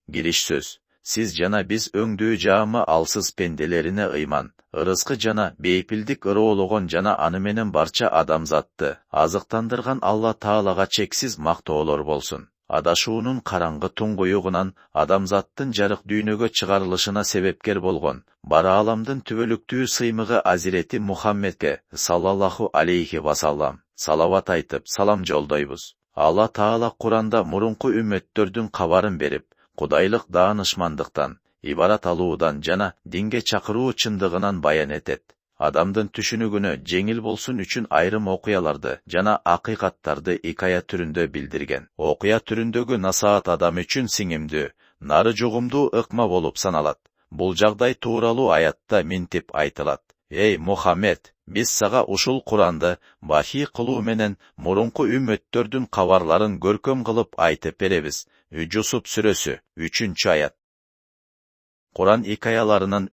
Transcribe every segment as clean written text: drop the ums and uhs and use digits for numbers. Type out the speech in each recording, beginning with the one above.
Giriş söz. Siz jana biz öңdүү jaamı alsız pendelerine ıyman, ырыскы jana beypildik ырыологон jana аны менен barça adamzatты azıktandırgan Allah Taalaga çeksiz maktoolor bolsun. Adашуунун караңгы туңгуюгунан адамзаттын жарык дүйнөгө чыгарылышына себепкер болгон, бара аламдын түбөлүктүү сыймыгы Азирети Мухаммедке саллаллаху алейхи вассалам салават айтып салам жолдойбуз. Allah Taala Kur'anda murunku ümmettörдүн кабарын берип, Kudaylık danışmandıktan, ibarat alууdan jana dinge çakırуу çındыгынан bayan etet. Adamdın түшүнүгүнө жеңил bolsun üçün ayrım okuyalardı, jana akıykattardı ikaya türünde bildirgen. Okuya türündögü nasaat adam üçün siңимдүү, nары жугумдуу ыкма bolup sanalat. Bul jagday tuuralуу ayatта mintip aytılat. Ey Muhammed, biz saga uşul Kur'an'da vahiy kılуу menen murunku ümmettörдүн kabarların görköm kılıp aytıp berебиz. Jusup sürösü 3. ayat. Kur'an hikayalarının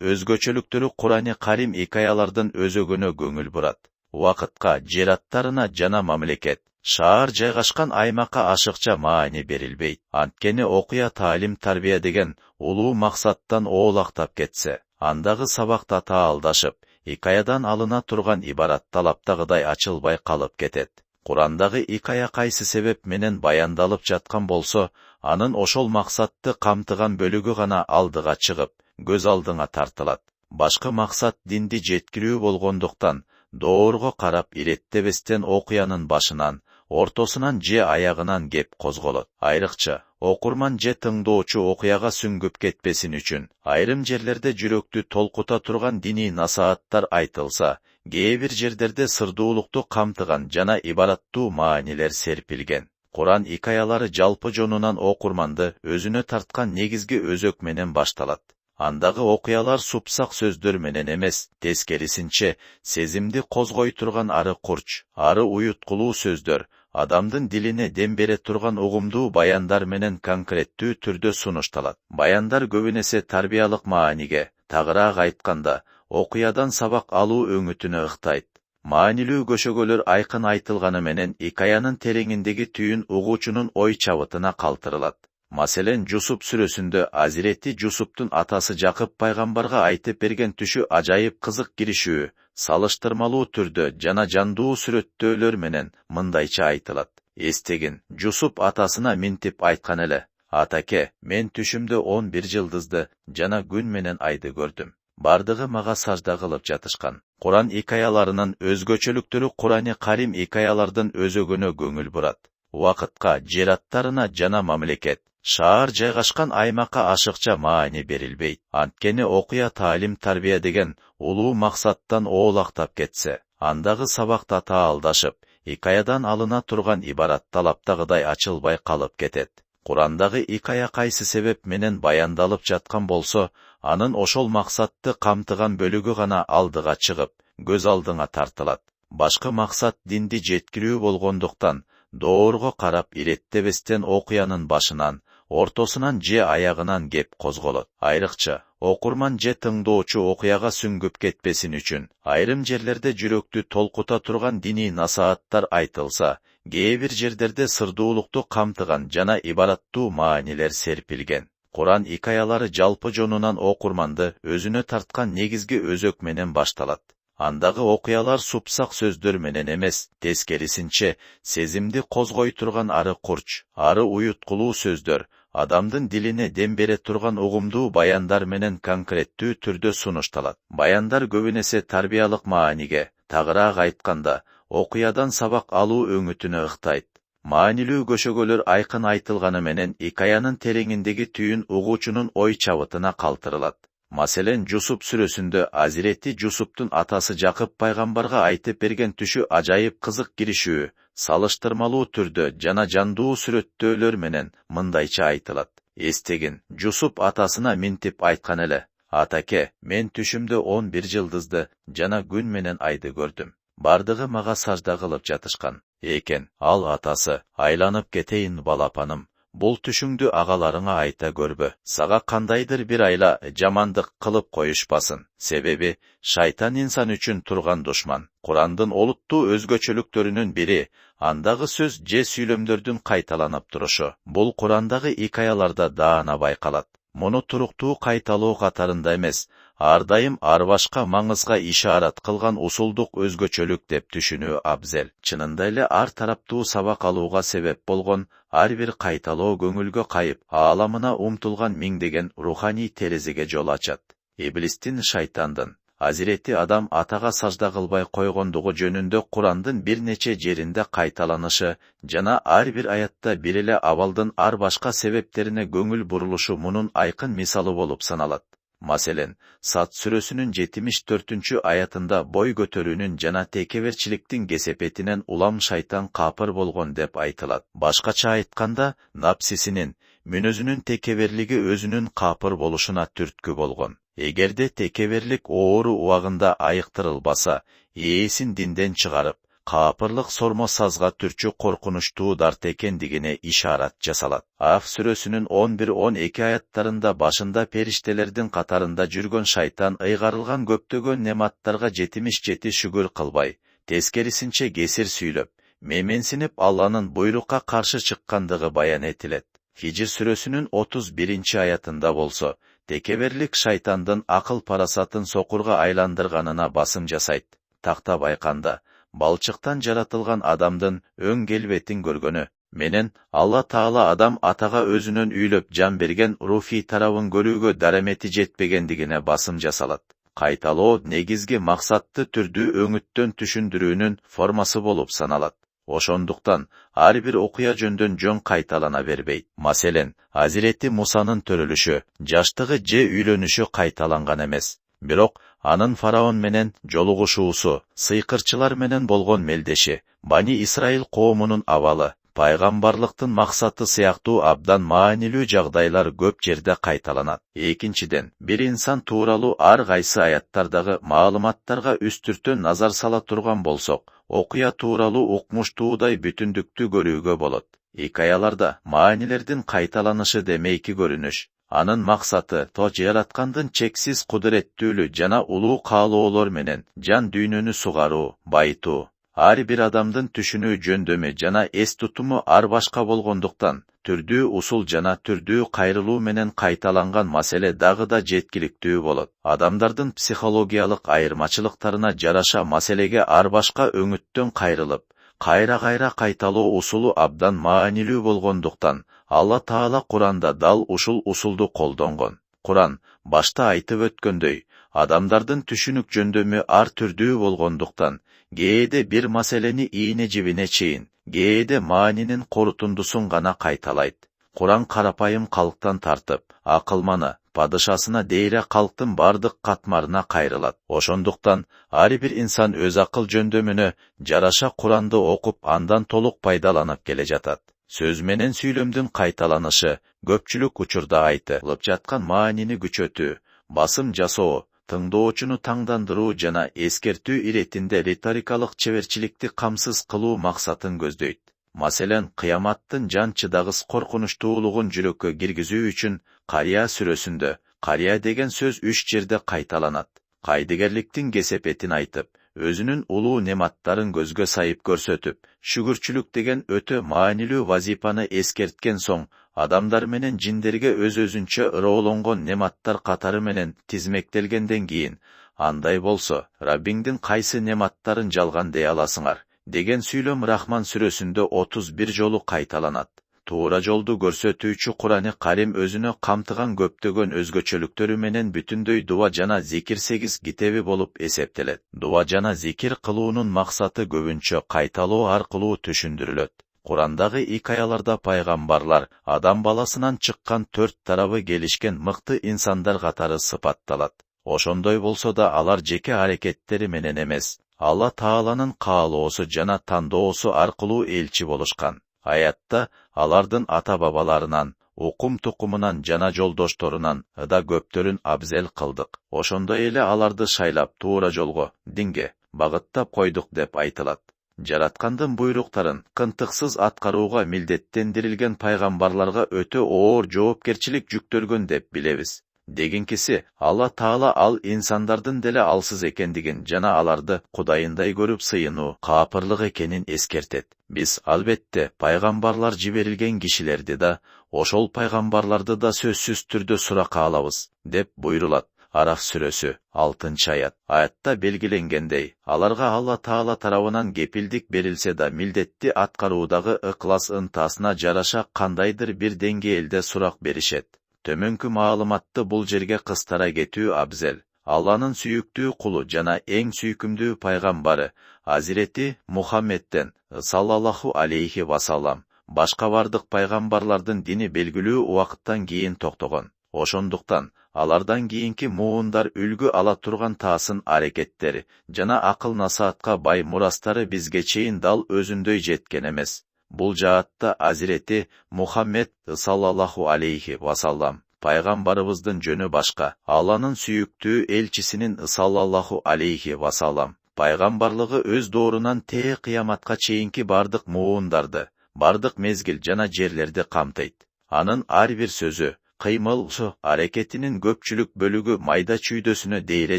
özgöçölüktürü Kur'an-ı Karim hikayalardan özөгөнө көңүл бурат. Вакытка, жер-аттарына жана мамлекет, шаар жайгашкан аймакка ашыкча маани берилбейт. Анткени окуя таалим-тарбия деген улуу максаттан оолактап кетсе, андагы сабакта таалдашып, hikayadan алына турган ибарат талаптагыдай ачылбай калып кетет. Kur'andагы hikaya кайсы себеп менен баяндалып жаткан болсо, анын ошол максатты камтыган бөлүгү гана алдыга чыгып, көз алдыңа тартылат. Башкы максат динди жеткирүү болгондуктан, доорго карап иреттебестен окуянын башынан, ортосунан же аягынан кеп козголот. Айрыкча, окурман же тыңдоочу окуяга сүңгүп кетпесин үчүн, айрым жерлерде жүрөктү толкута турган диний насааттар айтылса, кээ бир жерлерде сырдуулукту камтыган жана ибараттуу маанилер серпилген. Kur'an hikayaları жалпы жонунан окурманды өзүнө тарткан негизги өзөк менен башталат. Andagы окуялар супсак сөздөр менен эмес, тескерисинче, сезимди козгой турган ары курч, ары уюткулуу сөздөр, адамдын дилине дем бере турган угумдуу баяндар менен конкреттүү түрдө сунушталат. Баяндар көбүнесе тарбиялык мааниге, тагыраак айтканда, окуядан сабак алуу өңүтүнө ыктайт. Маанилүү көшөгөлөр айкын айтылганы менен hikayanын тереңиндеги түйүн угуучунун ой чабытына калтырылат. Маселен, Жусуп сүрөсүндө Азирети Жусуптун атасы Жакып пайгамбарга айтып берген түшү ажайып кызык киришүү, салыштырмалуу түрдө жана жандуу сүрөттөөлөр менен мындайча айтылат. Эстегин, Жусуп атасына минтип айткан эле: "Атаке, мен түшүмдө 11 жылдызды жана күн менен айды көрдүм. Бардыгы мага сажда кылып жатышкан." Kur'an hikayalarının özgöçölüktürü Kur'an-ı Karim hikayalardan özөгөнө көңүл бурат. Вакытка, жер-аттарына жана мамлекет, шаар жайгашкан аймакка ашыкча маани берилбейт. Анткени окуя таалим-тарбия деген улуу максаттан оолактап кетсе, андагы сабакта таалдашып, hikayadan алына турган ибарат талаптагыдай ачылбай калып кетет. Kur'andагы hikaya кайсы себеп менен баяндалып жаткан болсо, анын ошол максатты камтыган бөлүгү гана алдыга чыгып, көз алдыңа тартылат. Башкы максат динди жеткирүү болгондуктан, доорго карап иреттебестен окуянын башынан, ортосунан же аягынан кеп козголот. Айрыкча, окурман же тыңдоочу окуяга сүңгүп кетпесин үчүн, айрым жерлерде жүрөктү толкута турган диний насааттар айтылса, кээ бир жерлерде сырдуулукту камтыган жана ибараттуу маанилер серпилген. Kur'an hikayaları жалпы жонунан окурманды өзүнө тарткан негизги өзөк менен башталат. Andagы окуялар супсак сөздөр менен эмес, тескерисинче, сезимди козгой турган ары курч, ары уюткулуу сөздөр, адамдын дилине дем бере турган угумдуу баяндар менен конкреттүү түрдө сунушталат. Баяндар көбүнесе тарбиялык мааниге, тагыраак айтканда, окуядан сабак алуу өңүтүнө ыктайт. Маанилүү көшөгөлөр айкын айтылганы менен hikayanын тереңиндеги түйүн угуучунун ой чабытына калтырылат. Маселен, Жусуп сүрөсүндө Азирети Жусуптун атасы Жакып пайгамбарга айтып берген түшү ажайып кызык киришүү, салыштырмалуу түрдө жана жандуу сүрөттөөлөр менен мындайча айтылат. Эстегин, Жусуп атасына минтип айткан эле: "Атаке, мен түшүмдө 11 жылдызды жана күн менен айды көрдүм. Бардыгы мага сажда кылып жатышкан экен." Ал атасы: "Айланып кетейин балапаным, Bul түшүңдү агаларыңа айта көрбө. Сага кандайдыр бир айла жамандык кылып коюшпасын. Себеби шайтан инсан үчүн турган душман. Курандын олуттуу өзгөчөлүктөрүнүн бири андагы сөз же сүйлөмдөрдүн кайталанып турушу. Бул Курандагы икаяларда даана байкалат. Муну туруктуу кайталоо катарында эмес, ар дайым ар башка маңызга ишарат кылган усулдук өзгөчөлүк деп түшүнүү абзел. Чынында эле ар тараптуу сабак алууга себеп болгон ар бир кайталоо көңүлгө кайып, ааламына умтулган миңдеген руханий терезеге жол ачат. Иблистин, шайтандын Азирети Адам атага сажда кылбай койгондугу жөнүндө Курандын бир нече жеринде кайталанышы жана ар бир аятта бир эле абалдын ар башка себептерине көңүл бурулушу мунун айкын мисалы болуп саналат. Маселен, Сад сүрөсүнүн 74-аятында бой көтөрүүнүн жана текеберчиликтин кесепетинен улам шайтан капыр болгон деп айтылат. Башкача айтканда, напсисинин, мүнөзүнүн текеберлиги өзүнүн капыр болушуна түрткү болгон. Эгерде текеберлик оору убагында айыктырылбаса, ээсин динден чыгарып, капырлык сормо сазга түрчү коркунучтуу дарт экендигине ишарат жасалат. Аф сүрөсүнүн 11-12 аяттарында башында периштелердин катарында жүргөн шайтан ыйгарылган көптөгөн нематтарга 77 шүгүр кылбай, тескерисинче кесир сүйлөп, меменсинип Алланын буйрукка каршы чыккандыгы баян этилет. Хижр сүрөсүнүн 31-аятында болсо, текеберлик шайтандын акыл парасатын сокурга айландырганына басым жасайт. Тактап айтканда, балчыктан жаратылган адамдын өң келбетин көргөнү менен Алла Таала адам атага өзүнөн үйлөп жан берген руфий тарабын көрүүгө дарамети жетпегендигине басым жасалат. Кайталоо негизги максатты түрдүү өңүттөн түшүндүрүүнүн формасы болуп саналат. Ошондуктан ар бир окуя жөндөн жөн кайталана бербейт. Маселен, Азирети Мусанын төрөлүшү, жаштыгы же үйлөнүшү кайталанган эмес. Бирок анын фараон менен жолугушуусу, сыйкырчылар менен болгон мелдеши, Бани Исраил коомунун абалы, пайгамбарлыктын максаты сыяктуу абдан маанилүү жагдайлар көп жерде кайталанат. Экинчиден, бир инсан тууралуу ар кайсы аяттардагы маалыматтарга үстүртөн назар сала турган болсок, окуя тууралуу укмуштуудай бүтүндүктү көрүүгө болот. Икаяларда маанилердин кайталанышы демейки көрүнүш. Анын максаты то жараткандын чексиз кудуреттүүлү жана улуу каалоолор менен жан дүйнөнү сугаруу, байытуу. Ар бир адамдын түшүнүү жөндөмү жана эс тутуму ар башка болгондуктан, түрдүү усул жана түрдүү кайрылуу менен кайталанган маселе дагы да жеткиликтүү болот. Адамдардын психологиялык айырмачылыктарына жараша маселеге ар башка өңүттөн кайрылып, кайра кайталоо усулу абдан маанилүү болгондуктан, Алла Таала Куранда дал ушул усулду колдонгон. Куран башта айтып өткөндөй, адамдардын түшүнүк жөндөмү ар түрдүү болгондуктан, кээде бир маселени ийне жибине чейин, кээде маанинин корутундусун гана кайталайт. Куран карапайым калктан тартып, акылманы, падышасына дейре калктын бардык катмарына кайрылат. Ошондуктан, ар бир инсан өз акыл жөндөмүнө жараша Куранды окуп, андан толук пайдаланып келе жатат. Сөз менен сүйлөмдүн кайталанышы, көпчүлүк учурда айтылып жаткан маанини күчөтүү, басым жасоо, тыңдоочуну таңдандыруу жана эскертүү иретинде риторикалык чеберчиликти камсыз кылуу максатын көздөйт. Маселен, кыяматтын жан чыдагыс коркунучтуулугун жүрөккө киргизүү үчүн Кария сүрөсүндө Кария деген сөз 3 жерде кайталанат. Кайдыгерликтин кесепетин айтып, өзүнүн улуу нематтарын көзгө сайып көрсөтүп, шүгүрчүлүк деген өтө маанилүү вазипаны эскерткен соң, адамдар менен жиндерге өз-өзүнчө ыроолонгон нематтар катары менен тизмектелгенден кийин, андай болсо, Раббиңдин кайсы нематтарын жалган дей аласыңар, деген сүйлөм Рахман сүрөсүндө 31 жолу кайталанат. Туура жолду көрсөтүүчү Курани Карим өзүнө камтыган көптөгөн өзгөчөлүктөрү менен бүтүндөй дуа жана зикир 8 китеби болуп эсептелет. Дуа жана зикир кылуунун максаты көбүнчө кайталоо аркылуу түшүндүрүлөт. Курандагы икаяларда пайгамбарлар, адам баласынан чыккан 4 тарабы келишкен мыкты инсандар катары сыпатталат. Ошондой болсо да алар жеке аракеттери менен эмес, Алла Тааланын каалоосу жана тандоосу аркылуу элчи болушкан. Аятта алардын ата-бабаларынан, укум-тукумунан жана жолдошторунан да көптөрүн абзел кылдык. Ошондой эле аларды шайлап туура жолго, динге багыттап койдук деп айтылат. Жараткандын буйруктарын кынтыксыз аткарууга милдеттендирилген пайгамбарларга өтө оор жоопкерчилик жүктөлгөн деп билебиз. Дегенкиси, Алла Таала ал инсандардын деле алсыз экендигин жана аларды Кудайындай көрүп сыйынуу каапырлык экенин эскертет. Биз албетте пайгамбарлар жиберилген кишилерди да, ошол пайгамбарларды да сөзсүз түрдө суракка алабыз, деп буйрулат. Араф сүрөсү 6-аят. Аятта белгиленгендей, аларга Алла Таала тарабынан кепилдик берилсе да милдетти аткаруудагы ыклас ынтасына жараша кандайдыр бир деңгээлде сурак беришет. Төмөнкү маалыматты бул жерге кыстара кетүү абзел. Алланын сүйүктүү кулу жана эң сүйкүмдүү пайгамбары Азирети Мухаммедден саллаллаху алейхи вассалам башка бардык пайгамбарлардын дини белгилүү убакыттан кийин токтогон. Ошондуктан алардан кийинки муундар үлгү ала турган таасын аракеттери жана акыл насаатка бай мурастары бизге чейин дал өзүндөй жеткен эмес. Бул жаатта Азирети Мухаммед саллаллаху алейхи вассалам пайгамбарыбыздын жөнү башка. Алланын сүйүктүү элчисинин саллаллаху алейхи вассалам пайгамбарлыгы өз доорунан тээ кыяматка чейинки бардык муундарды, бардык мезгил жана жерлерди камтыйт. Анын ар бир сөзү, кыймылы, аракетинин көпчүлүк бөлүгү майда чүйдөсүнө дейре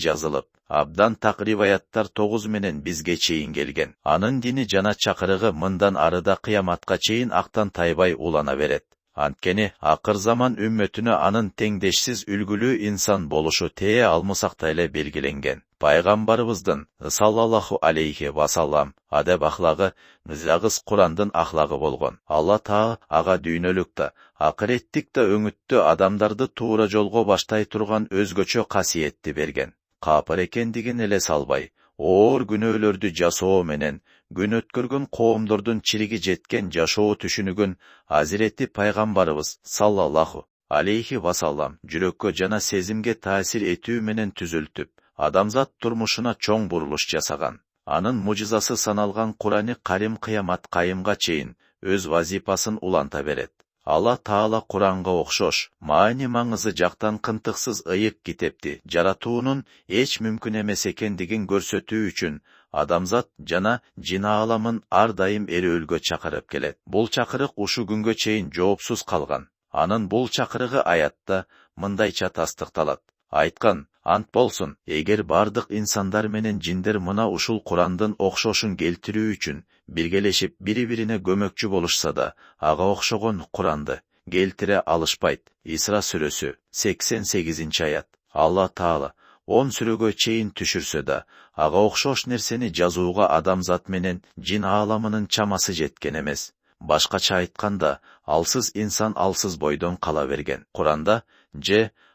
жазылып, абдан так риваяттар 9 менен бизге чейин келген. Анын дини жана чакырыгы мындан арыда кыяматка чейин актан тайбай улана берет. Анткени акыр заман үммөтүнө анын теңдешсиз үлгүлүү инсан болушу тээ алмысакта эле белгиленген. Пайгамбарыбыздын саллаллаху алейхи вассалам адеп ахлагы загыз Курандын ахлагы болгон. Алла Таала ага дүйнөлүк да, акыреттик да өңүттө адамдарды туура жолго баштай турган өзгөчө касиетти берген. Капыр экендигин эле салбай, оор күнөөлөрдү жасоо менен күн өткөргөн коомдордун чириги жеткен жашоо түшүнүгүн Азирети пайгамбарыбыз саллаллаху алейхи вассалам жүрөккө жана сезимге таасир этүү менен түзүлтүп, адамзат турмушуна чоң бурулуш жасаган. Анын мужизасы саналган Курани Карим кыямат кайымга чейин өз вазипасын уланта берет. Алла Таала Куранга окшош, маани маңызы жактан кынтыксыз ыйык китепти жаратуунун эч мүмкүн эмес экендигин көрсөтүү үчүн адамзат жана жин ааламын ар дайым эрөөлгө чакырып келет. Бул чакырык ушу күнгө чейин жоопсуз калган. Анын бул чакырыгы аятта мындайча тастыкталат. Айткан, ант болсун, эгер бардык инсандар менен жиндер мына ушул Курандын окшошун келтирүү үчүн биргелешип бири-бирине көмөкчү болушса да, ага окшогон Куранды келтире алышпайт. Исра сүрөсү 88-аят. Алла Таала 10 сүрөгө чейин түшүрсө да, ага окшош нерсени жазууга адамзат менен жин ааламынын чамасы жеткен эмес. Башкача айтканда, алсыз инсан алсыз бойдон кала берген. Куранда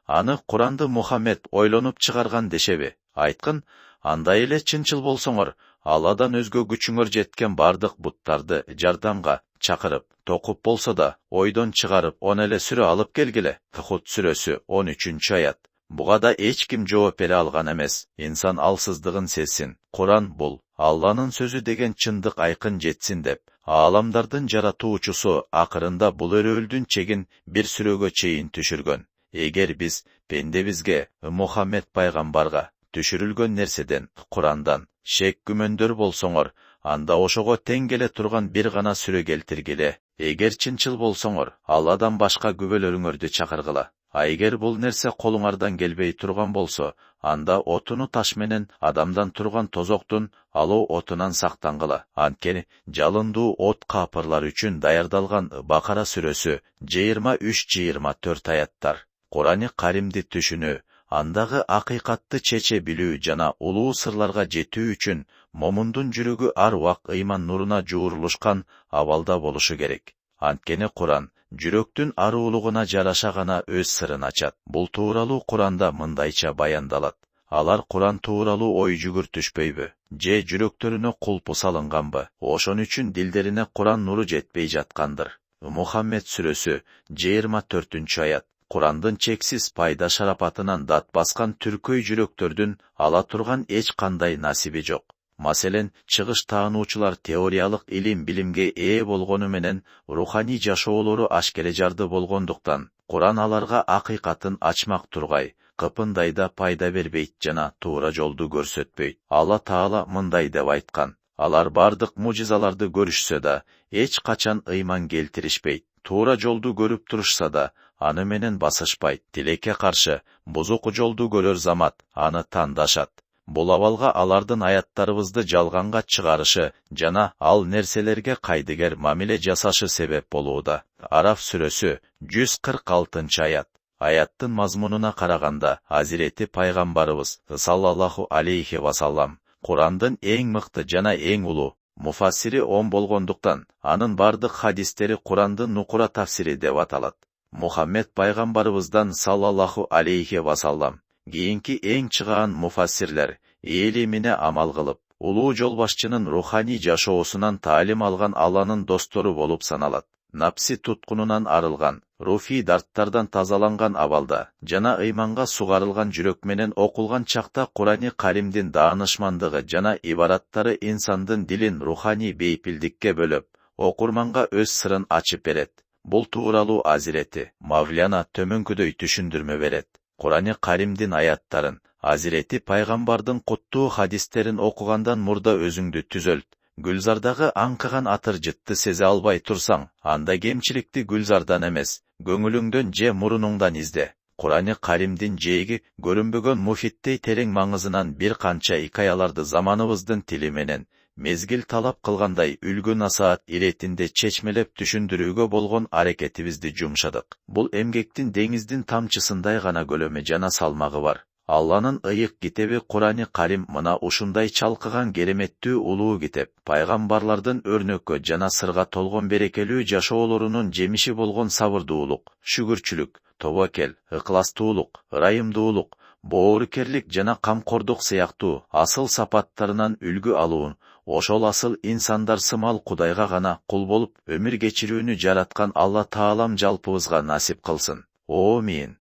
аны Куранды Мухаммед ойлонуп чыгарган дешеби? Айткын, андай эле чынчыл болсоңор, Алладан өзгө күчүңөр жеткен бардык буттарды жардамга чакырып, токуп болсо да, ойдон чыгарып, он эле сүрө алып келгиле. Худ сүрөсү 13-аят. Буга да эч ким жооп бере алган эмес. Инсан алсыздыгын сезсин. Куран бул Алланын сөзү деген чындык айкын жетсин деп, ааламдардын жаратуучусу акырында бул өрөөлдүн чегин бир сүрөгө чейин түшүргөн. Эгер биз пендебизге, Мухаммед пайгамбарга түшүрүлгөн нерседен, Курандан шек күмөндөр болсоңор, анда ошого тең келе турган бир гана сүрө келтиргиле. Эгер чынчыл болсоңор, Алладан башка күбөлөрүңөрдү чакыргыла. Эгер бул нерсе колуңардан келбей турган болсо, анда отуну таш менен адамдан турган тозоктун алуу отунан сактангыла. Анткени жалындуу от капырлар үчүн даярдалган. Бакара сүрөсү 23-24 аяттар. Курани Каримди түшүнүү, андагы акыйкатты чече билүү жана улуу сырларга жетүү үчүн момундун жүрөгү ар убак ыйман нуруна жуурулушкан абалда болушу керек. Анткени Куран жүрөктүн аруулугуна жараша гана өз сырын ачат. Бул тууралуу Куранда мындайча баяндалат. Алар Куран тууралуу ой жүгүртүшпөйбү, же жүрөктөрүнө кулпу салынганбы? Ошон үчүн дилдерине Куран нуру жетпей жаткандыр. Мухаммед сүрөсү 24-аят. Курандын чексиз пайда шарапатынан дат баскан түркөй жүрөктөрдүн ала турган эч кандай насиби жок. Маселен, чыгыш таануучулар теориялык илим билимге ээ болгону менен руханий жашоолору ашкере жарды болгондуктан, Куран аларга акыйкатын ачмак тургай, кыпындай да пайда бербейт жана туура жолду көрсөтпөйт. Алла Таала мындай деп айткан: Alar bardıq mucizalарды görüşse da, hiç kaçan ıyman geltirişpeyt. Tuğra joldu görüp turuşsa da, anı menen basışpayt. Tileke karşı, buzuq joldu görür zamat, anı tandaşat. Bulavalga alardın hayatlarыбызды жалганга çıgarışı, jana al nerselerge kaydıger mamile jasaşı sebep boluуда. Araf sürösü, 146 ayat. Ayattın mazmununa karaganda, Hazireti Paygambarыбыз, sallallahu aleyhi vasallam, Kur'andın eng mıқты jana eng ulu, mufassiri 10 bolgonduktan, anın bardık hadisteri Kur'andın nukura tafsiri dep atalat. Muhammed Paygambarыбыздан sallallahu aleyhi vasallam, keyinki eng çıgaan mufassirler, ilimine amal kılıp, ulu jolbaşçının ruhani jaşoosунан talim algan Allah'ın dostoru bolup sanalat. Napsi tutkununan arılgan, ruhi darttardan tazalangan abalda, jana ıymanga sugarılgan jürök menen okulgan çakta Kur'an-ı Karimdin danışmandığı jana ibarattары insandın dilin ruhani beypildikke bölüp, okurmanga öz sırın açıp beret. Bul tuğralu Hazireti, Mavlana tömönküдөй düşündürme beret. Kur'an-ı Karimdin ayattarın, Hazireti Paygambardın kuttuğu hadislerin okugandan murda özüңdü tüzölt. Gülzardağı ankıgan atır jıtты seze albay tursaң, anda gemçilikti Gülzardan emes, göңülüңdön je murunуңdan izde. Kur'an-ı Karimdin jeygi, görünbөгөн mufittey tereң mаңызынан bir kança hikayalardı zamanыбыздын tili menen, mezgil talap kılganday үлgü nasihat iretinde çeçmelep düşündürүүgө bolgon areketibizdi jumşadık. Bul emgektin deňizdin tamçısınday gana gölöme jana salmagı var. Allah'ın ıyık kitebi Kur'an-ı Karim mına uşunday çalkıgan geremettүү uluu kitep, paygambarlardın örnökö jana sırga tolgon berekelүү jaşoolorunun jemişi bolgon sabırduuluk, şükürçülük, tobakel, ıklastuuluk, ırайымдуулuk, boğurukerlik jana kamkorduk sыяктуу asıl sapatlarынан үлgü aluun, oşol asıl insandar sымал Kudayga gana kul bolup ömür geçirүүnü jaratkan Allah Taalam jalpыбызга nasip kılsın. Amin.